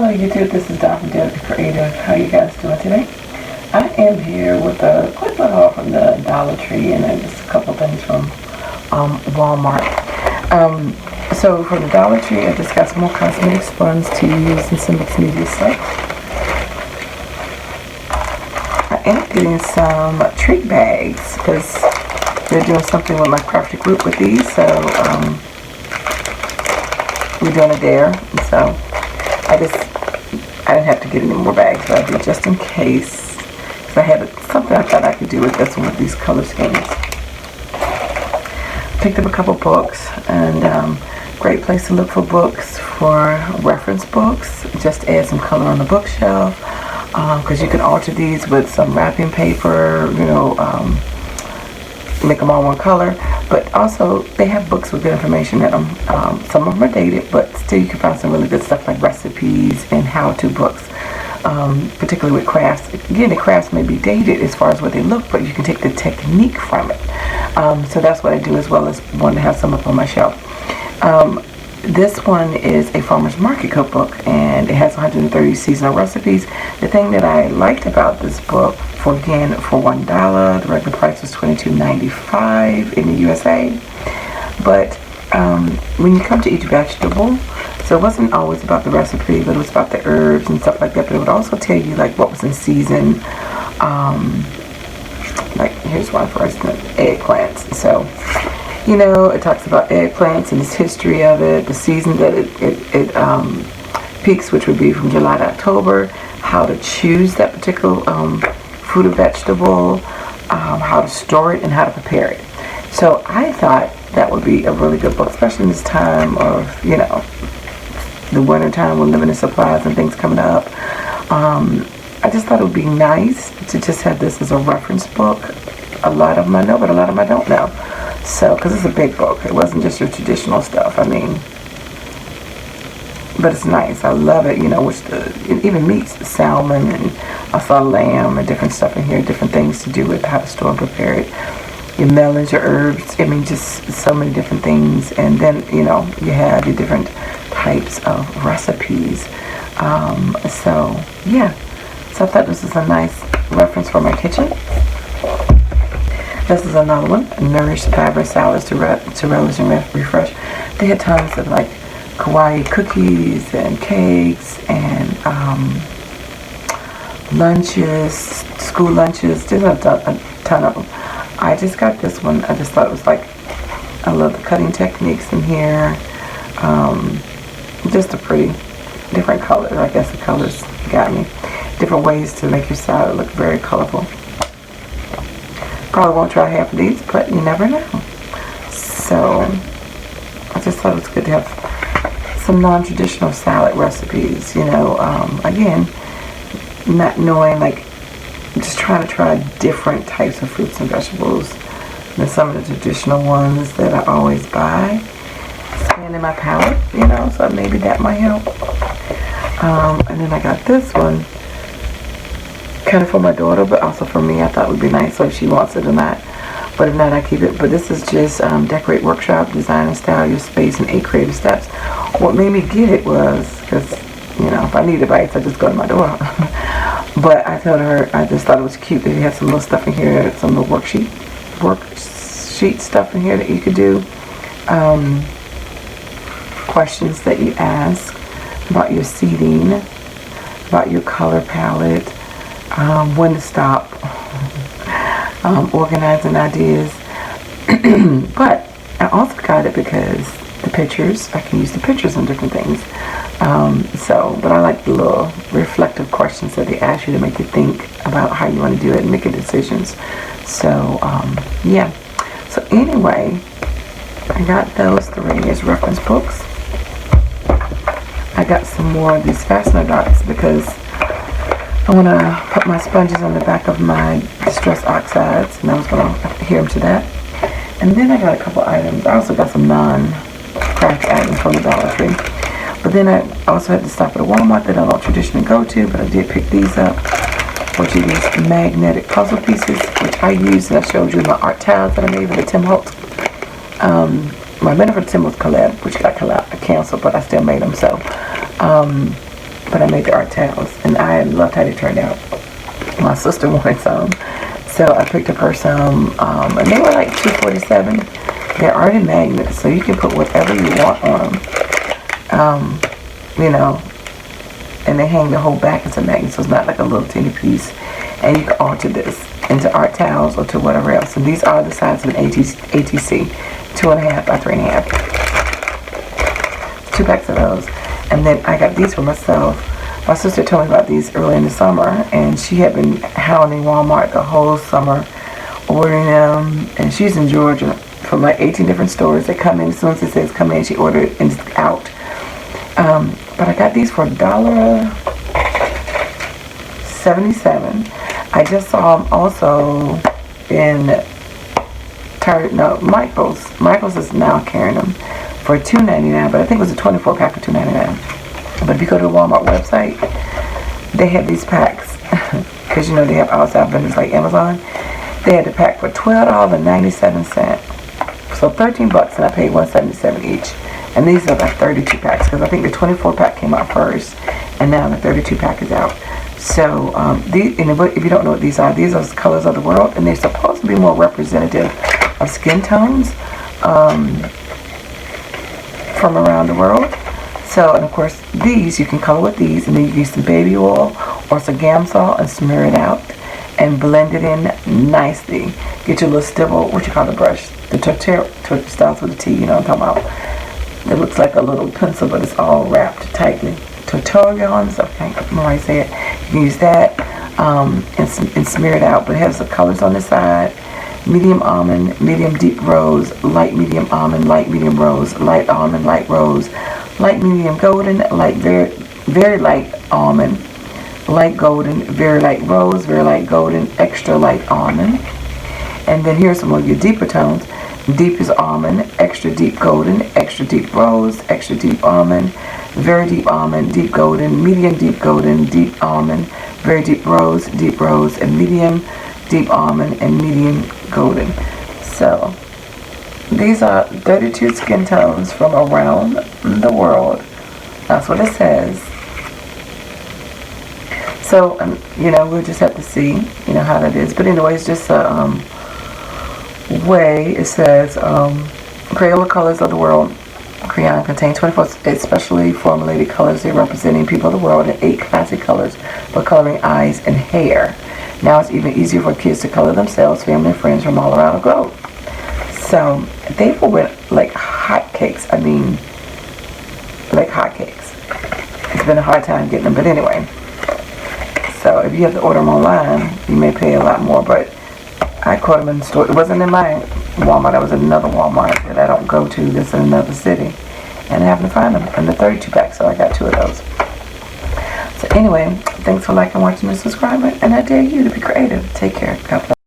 Hello YouTube, this is Don from DaretoBeCreative. How you guys doing today? I am here with a quick little haul from the Dollar Tree and then just a couple things from Walmart. So from the Dollar Tree, I just got some more cosmetic sponge to use and some mixed media stuff. I am getting some treat bags because they're doing something with my crafty group with these, so we're doing a dare, and so I didn't have to get any more bags, but I did just in case. So I had something I thought I could do with this one with these color schemes. Picked up a couple books, and great place to look for books, for reference books. Just add some color on the bookshelf, because you can alter these with some wrapping paper, you know, make them all one color. But also, they have books with good information in them. Some of them are dated, but still you can find some really good stuff like recipes and how-to books, particularly with crafts. Again, the crafts may be dated as far as what they look, but you can take the technique from it. So that's what I do, as well as one to have some up on my shelf. This one is a farmer's market cookbook, and it has 130 seasonal recipes. The thing that I liked about this book, for $1, the regular price was $22.95 in the USA. But when you come to each vegetable, so it wasn't always about the recipe, but it was about the herbs and stuff like that. But it would also tell you like what was in season. Like here's one, for instance, eggplants. So you know, it talks about eggplants and its history of it, the season that it peaks, which would be from July to October, how to choose that particular fruit or vegetable, how to store it, and how to prepare it. So I thought that would be a really good book, especially in this time of, you know, the winter time with limited supplies and things coming up. I just thought it would be nice to just have this as a reference book. A lot of them I know, but a lot of them I don't know. So, because it's a big book, it wasn't just your traditional stuff. I mean, but it's nice. I love it. You know, which it even meats, salmon, and I saw lamb and different stuff in here, different things to do with how to store and prepare it. Your melons, your herbs. I mean, just so many different things. And then, you know, you have your different types of recipes. So yeah. So I thought this was a nice reference for my kitchen. This is another one, Nourished Vibrant Salads to relish and refresh. They had tons of like kawaii cookies and cakes and lunches, school lunches. There's a ton of them. I just got this one. I just thought it was like, I love the cutting techniques in here. Just a pretty different color. I guess the colors got me. Different ways to make your salad look very colorful. Probably won't try half of these, but you never know. So I just thought it was good to have some non-traditional salad recipes, you know. Again, not knowing, like, just trying to try different types of fruits and vegetables than some of the traditional ones that I always buy. Expanding my palate, you know, so maybe that might help. And then I got this one, kind of for my daughter, but also for me. I thought it would be nice, so if she wants it or not. But if not, I keep it. But this is just Decorate Workshop, Design and Style Your Space in 8 Creative Steps. What made me get it was, because, you know, if I need advice, I just go to my daughter. But I told her, I just thought it was cute that you had some little stuff in here, some little worksheet stuff in here that you could do. Questions that you ask about your seating, about your color palette, when to stop, organizing ideas. But I also got it because the pictures, I can use the pictures on different things. But I like the little reflective questions that they ask you to make you think about how you want to do it and making decisions. So, yeah. So anyway, I got those 3 as reference books. I got some more of these fastener dots because I want to put my sponges on the back of my Distress Oxides, and I was going to adhere them to that. And then I got a couple items. I also got some non-craft items from the Dollar Tree. But then I also had to stop at a Walmart that I don't traditionally go to, but I did pick these up, which are these magnetic puzzle pieces, which I used, and I showed you my art tiles that I made with the Tim Holtz. My Benefit Tim Holtz collab, which got canceled, but I still made them. So but I made the art towels, and I loved how they turned out. My sister wanted some, so I picked up her some, and they were like $2.47. They're already magnets, so you can put whatever you want on them. You know, and they hang the whole back as a magnet, so it's not like a little teeny piece. And you can alter this into art towels or to whatever else. And these are the size of an ATC, 2.5 by 3.5. 2 packs of those. And then I got these for myself. My sister told me about these early in the summer, and she had been hounding Walmart the whole summer, ordering them. And she's in Georgia, from like 18 different stores. They come in as soon as it says come in. She ordered it and it's out. But I got these for $1.77. I just saw them also in Michael's. Michael's is now carrying them for $2.99, but I think it was a 24 pack for $2.99. But if you go to the Walmart website, they had these packs, because you know they have outside vendors like Amazon. They had the pack for $12.97, so $13, and I paid $1.77 each. And these are like 32 packs, because I think the 24 pack came out first, and now the 32 pack is out. So if you don't know what these are the colors of the world, and they're supposed to be more representative of skin tones from around the world. So, and of course, these you can color with these, and then you use some baby oil or some Gamsol and smear it out and blend it in nicely. Get your little stipple, what you call the brush, the tortilla starts with a T, you know what I'm talking about. It looks like a little pencil, but it's all wrapped tightly. Tutorials, I can't remember how I say it. You can use that and smear it out, but it has the colors on the side: medium almond, medium deep rose, light medium almond, light medium rose, light almond, light rose, light medium golden, light very light almond, light golden, very light rose, very light golden, extra light almond. And then here's some of your deeper tones. Deep is almond, extra deep golden, extra deep rose, extra deep almond, very deep almond, deep golden, medium deep golden, deep almond, very deep rose, and medium deep almond, and medium golden. So these are 32 skin tones from around the world. That's what it says. So, you know, we'll just have to see, you know, how that is. But anyway, it's just a way. It says Crayola colors of the world. Crayon contains 24 specially formulated colors. They're representing people of the world in 8 classic colors for coloring eyes and hair. Now it's even easier for kids to color themselves, family and friends from all around the globe. So they went like hotcakes. I mean, like hotcakes. It's been a hard time getting them, but anyway. So if you have to order them online, you may pay a lot more, but I caught them in the store. It wasn't in my Walmart. It was another Walmart that I don't go to that's in another city. And I happened to find them in the 32 pack, so I got 2 of those. So anyway, thanks for liking, watching, and subscribing. And I dare you to be creative. Take care. God bless.